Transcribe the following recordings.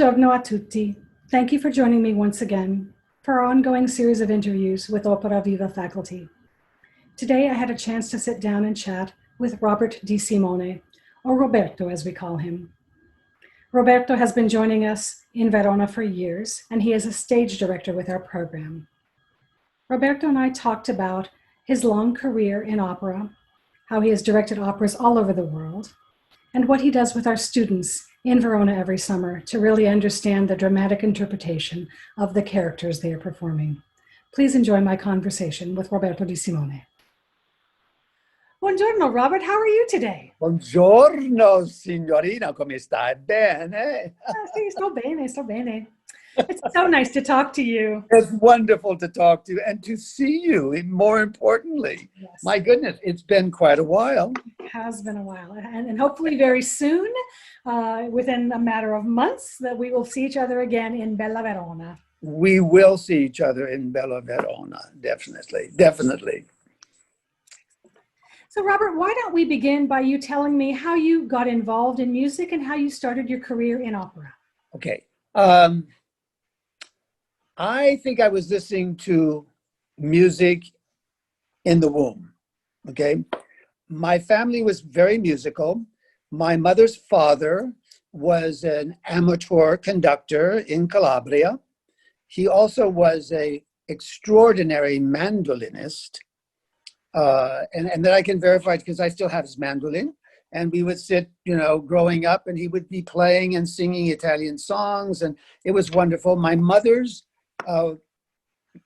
Buongiorno a tutti. Thank you for joining me once again for our ongoing series of interviews with Opera Viva faculty. Today, I had a chance to sit down and chat with Robert DeSimone, or Roberto as we call him. Roberto has been joining us in Verona for years, and he is a stage director with our program. Roberto and I talked about his long career in opera, how he has directed operas all over the world, and what he does with our students in Verona every summer to really understand the dramatic interpretation of the characters they are performing. Please enjoy my conversation with Roberto DeSimone. Buongiorno, Robert. How are you today? Buongiorno, signorina. Come stai? Bene? Sì, sto bene, sto bene. It's so nice to talk to you. It's wonderful to talk to you and to see you, more importantly. Yes. My goodness, it's been quite a while. It has been a while. And hopefully very soon, within a matter of months, that we will see each other again in Bella Verona. We will see each other in Bella Verona, definitely, definitely. So Robert, why don't we begin by you telling me how you got involved in music and how you started your career in opera? Okay. I think I was listening to music in the womb, okay? My family was very musical. My mother's father was an amateur conductor in Calabria. He also was an extraordinary mandolinist. And that I can verify because I still have his mandolin. And we would sit, growing up, and he would be playing and singing Italian songs. And it was wonderful. My mother's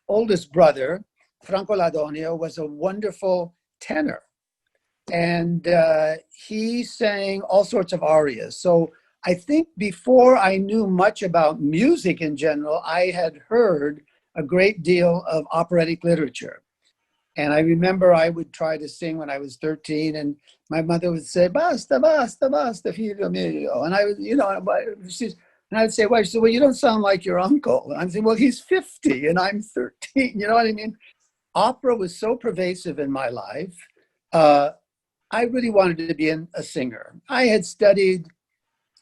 oldest brother, Franco Ladonio, was a wonderful tenor. And he sang all sorts of arias. So I think before I knew much about music in general, I had heard a great deal of operatic literature. And I remember I would try to sing when I was 13, and my mother would say, "Basta, basta, basta, figlio mio." And I would, and I'd say, "Well," she said, "Well, you don't sound like your uncle." And I'm saying, "Well, he's 50 and I'm 13." You know what I mean? Opera was so pervasive in my life. I really wanted to be a singer. I had studied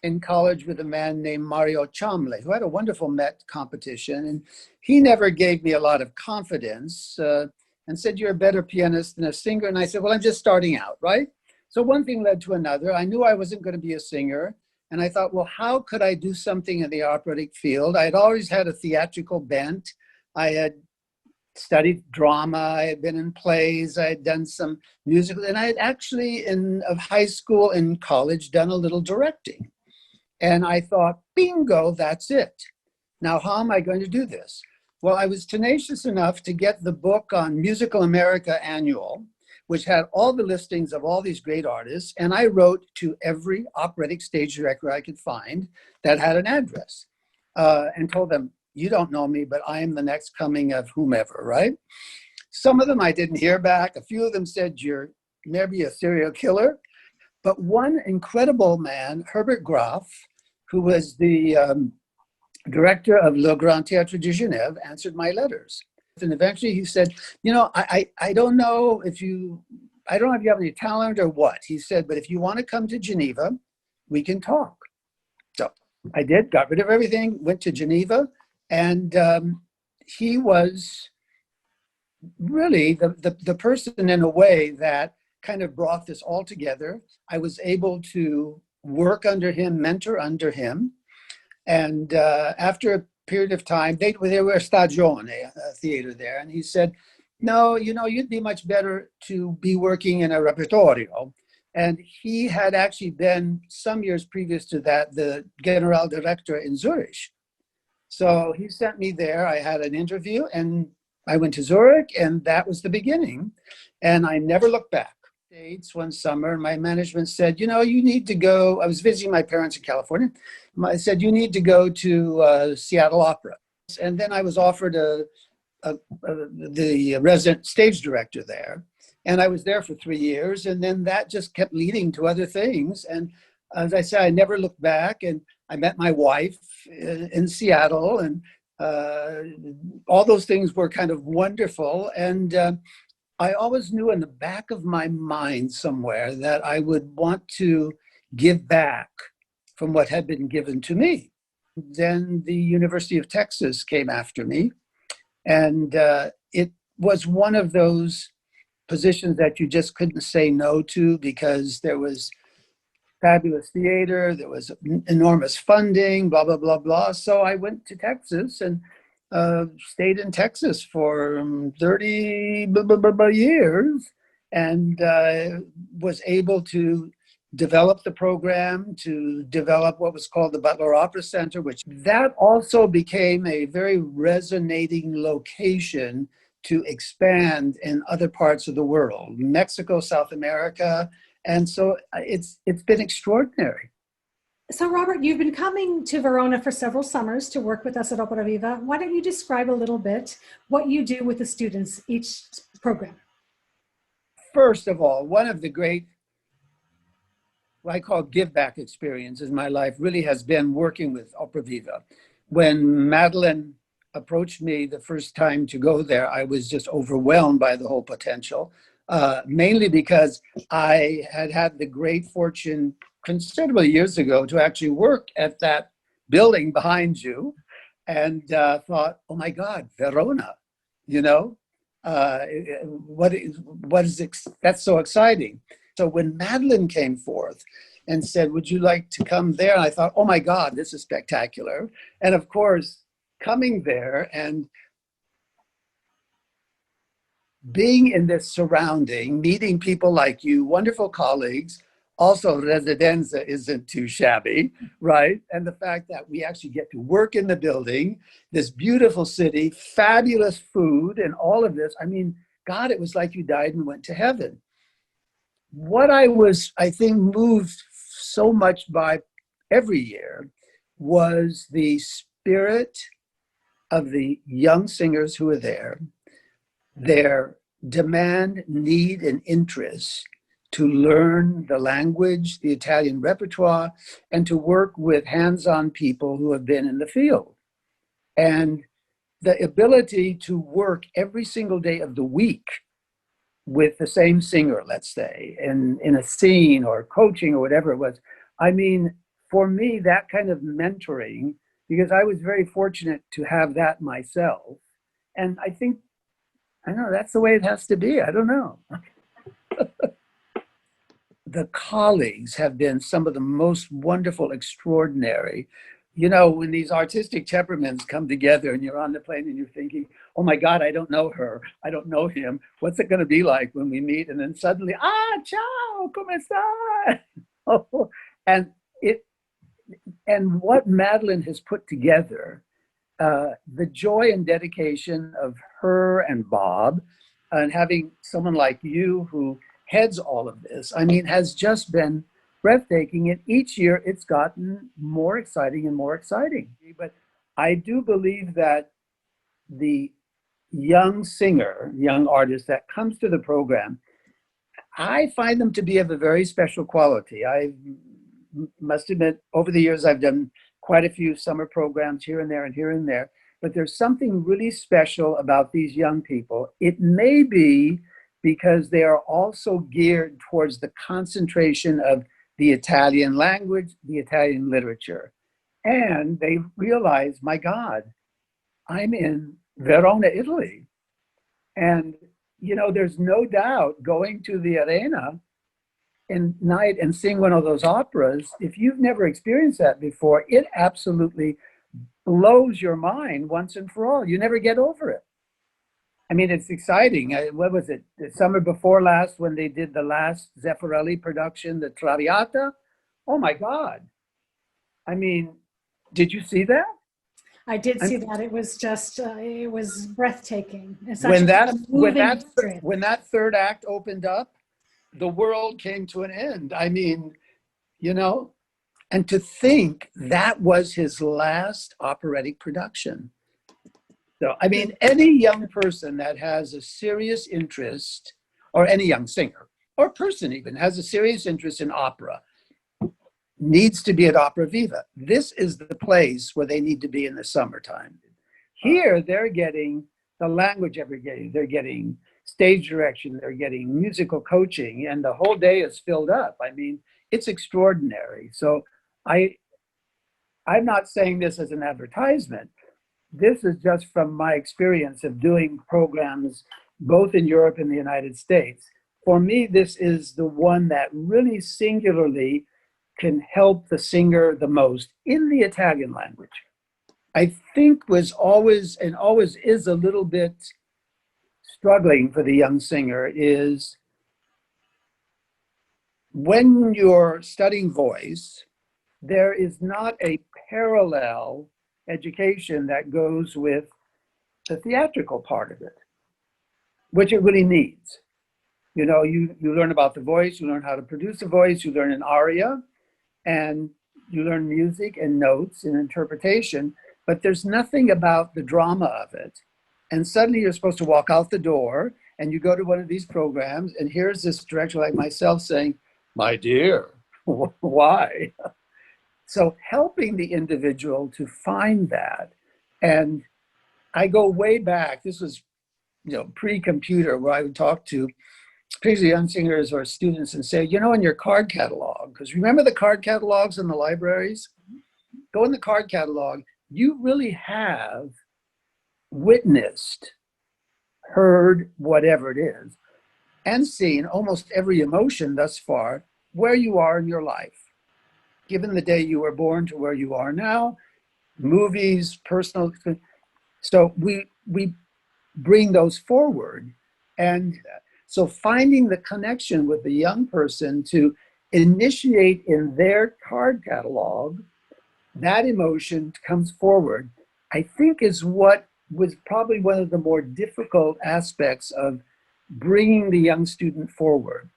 in college with a man named Mario Chamle, who had a wonderful Met competition, and he never gave me a lot of confidence. And said, "You're a better pianist than a singer." And I said, "Well, I'm just starting out, right?" So one thing led to another. I knew I wasn't going to be a singer. And I thought, well, how could I do something in the operatic field? I had always had a theatrical bent. I had studied drama. I had been in plays. I had done some musical. And I had actually, in high school and college, done a little directing. And I thought, bingo, that's it. Now, how am I going to do this? Well, I was tenacious enough to get the book on Musical America Annual, which had all the listings of all these great artists. And I wrote to every operatic stage director I could find that had an address and told them, "You don't know me, but I am the next coming of whomever," right? Some of them I didn't hear back. A few of them said, "You're maybe a serial killer." But one incredible man, Herbert Graf, who was the director of Le Grand Théâtre de Genève, answered my letters. And eventually he said, I don't know if you have any talent or what. He said, "But if you want to come to Geneva, we can talk." So I did, got rid of everything, went to Geneva, and he was really the person in a way that kind of brought this all together. I was able to work under him, mentor under him. And after a period of time, they were a stagione, a theater there. And he said, "No, you'd be much better to be working in a repertorio." And he had actually been, some years previous to that, the general director in Zurich. So he sent me there. I had an interview and I went to Zurich, and that was the beginning. And I never looked back. One summer, and my management said, "You need to go." I was visiting my parents in California. I said, "You need to go to Seattle Opera." And then I was offered the resident stage director there. And I was there for 3 years. And then that just kept leading to other things. And as I said, I never looked back. And I met my wife in Seattle. And all those things were kind of wonderful. And I always knew in the back of my mind somewhere that I would want to give back from what had been given to me. Then the University of Texas came after me. And it was one of those positions that you just couldn't say no to because there was fabulous theater, there was enormous funding, blah, blah, blah, blah. So I went to Texas and stayed in Texas for 30 years and was able to develop the program, to develop what was called the Butler Opera Center, which that also became a very resonating location to expand in other parts of the world, Mexico, South America. And so it's been extraordinary. So, Robert, you've been coming to Verona for several summers to work with us at Opera Viva. Why don't you describe a little bit what you do with the students each program? First of all, one of the great, what I call give back experiences in my life really has been working with Opera Viva. When Madeline approached me the first time to go there, I was just overwhelmed by the whole potential, mainly because I had had the great fortune considerable years ago to actually work at that building behind you and thought, oh my God, Verona, you know, that's so exciting. So when Madeline came forth and said, would you like to come there? And I thought, oh my God, this is spectacular. And of course, coming there and being in this surrounding, meeting people like you, wonderful colleagues, also Residenza isn't too shabby, right? And the fact that we actually get to work in the building, this beautiful city, fabulous food, and all of this. I mean, God, it was like you died and went to heaven. What I think, moved so much by every year was the spirit of the young singers who are there, their demand, need, and interest to learn the language, the Italian repertoire, and to work with hands-on people who have been in the field. And the ability to work every single day of the week with the same singer, let's say, in a scene or coaching or whatever it was. I mean, for me, that kind of mentoring, because I was very fortunate to have that myself. And I think, I know that's the way it has to be. I don't know. The colleagues have been some of the most wonderful, extraordinary. You know, when these artistic temperaments come together and you're on the plane and you're thinking, oh my God, I don't know her. I don't know him. What's it going to be like when we meet? And then suddenly, ciao, come sta? Oh, and what Madeline has put together, the joy and dedication of her and Bob, and having someone like you who heads all of this, I mean, has just been breathtaking. And each year it's gotten more exciting and more exciting. But I do believe that the young singer, young artist that comes to the program, I find them to be of a very special quality. I must admit, over the years, I've done quite a few summer programs here and there and here and there, but there's something really special about these young people. It may be because they are also geared towards the concentration of the Italian language, the Italian literature. And they realize, my God, I'm in Verona, Italy. And, you know, there's no doubt going to the arena and night and seeing one of those operas, if you've never experienced that before, it absolutely blows your mind once and for all. You never get over it. I mean, it's exciting. What was it? The summer before last when they did the last Zeffirelli production, the Traviata? Oh my God. I mean, did you see that? I did see that. It was just, it was breathtaking. It's When actually when that third act opened up, the world came to an end. I mean, you know, and to think that was his last operatic production. So, I mean, any young person that has a serious interest, or any young singer, or person even, has a serious interest in opera, needs to be at Opera Viva. This is the place where they need to be in the summertime. Here, they're getting the language every day. They're getting stage direction. They're getting musical coaching, and the whole day is filled up. I mean, it's extraordinary. So I'm not saying this as an advertisement. This is just from my experience of doing programs both in Europe and the United States. For me, this is the one that really singularly can help the singer the most in the Italian language. I think was always and always is a little bit struggling for the young singer is when you're studying voice, there is not a parallel education that goes with the theatrical part of it, which it really needs. You know, you learn about the voice, you learn how to produce a voice, you learn an aria, and you learn music and notes and interpretation, but there's nothing about the drama of it. And suddenly you're supposed to walk out the door and you go to one of these programs and here's this director like myself saying, "My dear, why?" So helping the individual to find that. And I go way back, this was pre-computer, where I would talk to particularly young singers or students and say, in your card catalog, because remember the card catalogs in the libraries? Go in the card catalog, you really have witnessed, heard, whatever it is, and seen almost every emotion thus far where you are in your life. Given the day you were born to where you are now, movies, personal. So we bring those forward. And so finding the connection with the young person to initiate in their card catalog, that emotion comes forward, I think is what was probably one of the more difficult aspects of bringing the young student forward.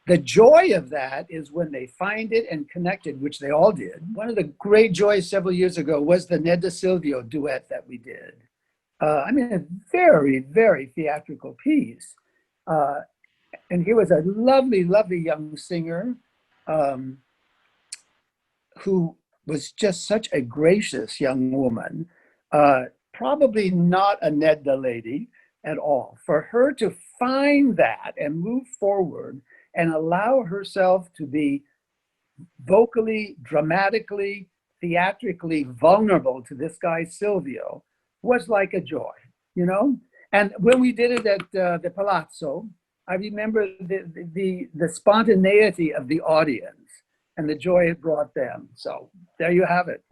The joy of that is when they find it and connect it, which they all did. One of the great joys several years ago was the Ned Silvio duet that we did. A very, very theatrical piece. And he was a lovely, lovely young singer who was just such a gracious young woman. Probably not a Nedda lady at all. For her to find that and move forward and allow herself to be vocally, dramatically, theatrically vulnerable to this guy, Silvio, was like a joy, And when we did it at the Palazzo, I remember the spontaneity of the audience and the joy it brought them. So there you have it.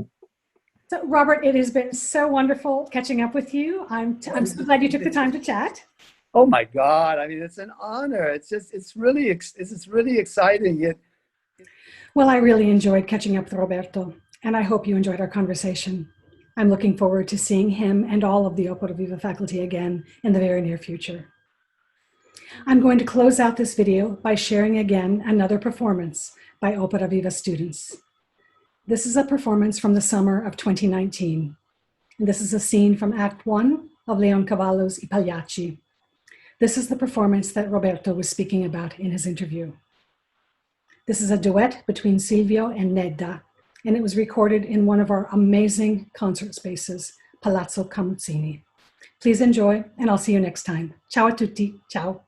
So, Robert, it has been so wonderful catching up with you. I'm so glad you took the time to chat. Oh my God! It's an honor. It's really exciting. Well, I really enjoyed catching up with Roberto, and I hope you enjoyed our conversation. I'm looking forward to seeing him and all of the Opera Viva faculty again in the very near future. I'm going to close out this video by sharing again another performance by Opera Viva students. This is a performance from the summer of 2019. And this is a scene from Act 1 of Leoncavallo's I Pagliacci. This is the performance that Roberto was speaking about in his interview. This is a duet between Silvio and Nedda, and it was recorded in one of our amazing concert spaces, Palazzo Camuzzini. Please enjoy, and I'll see you next time. Ciao a tutti. Ciao.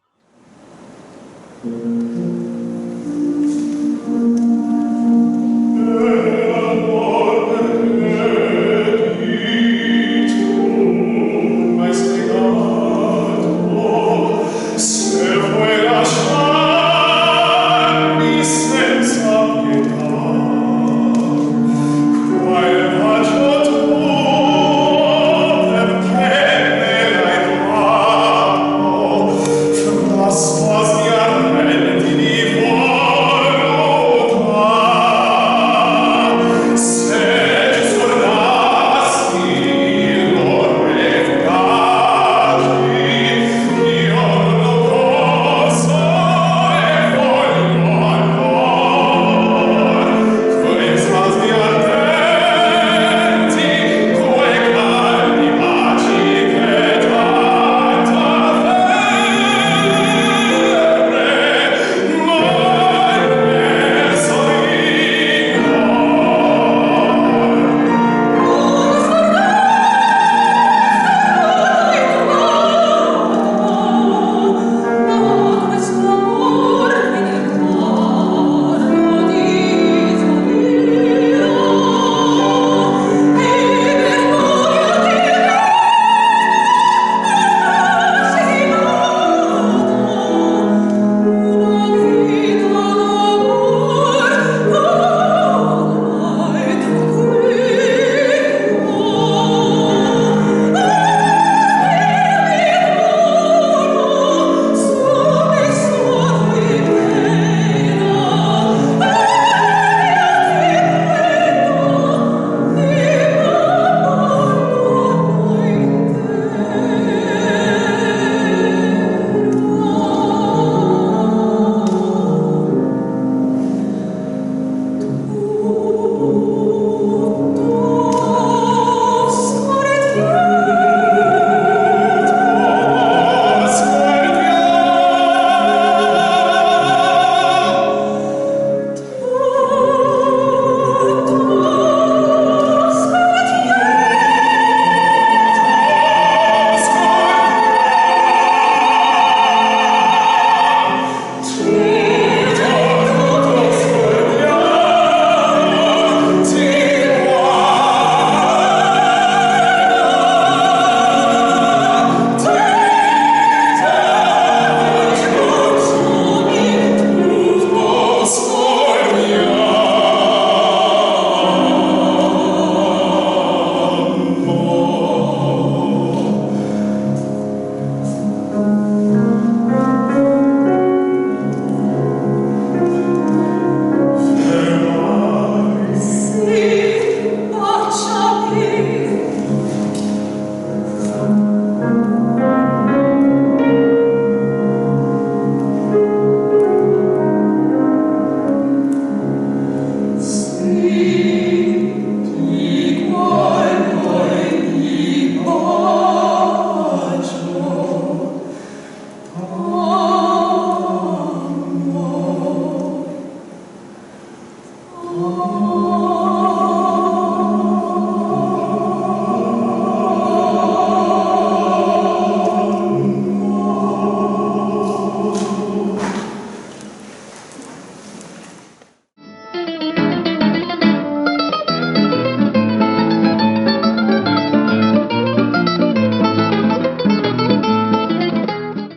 Yeah.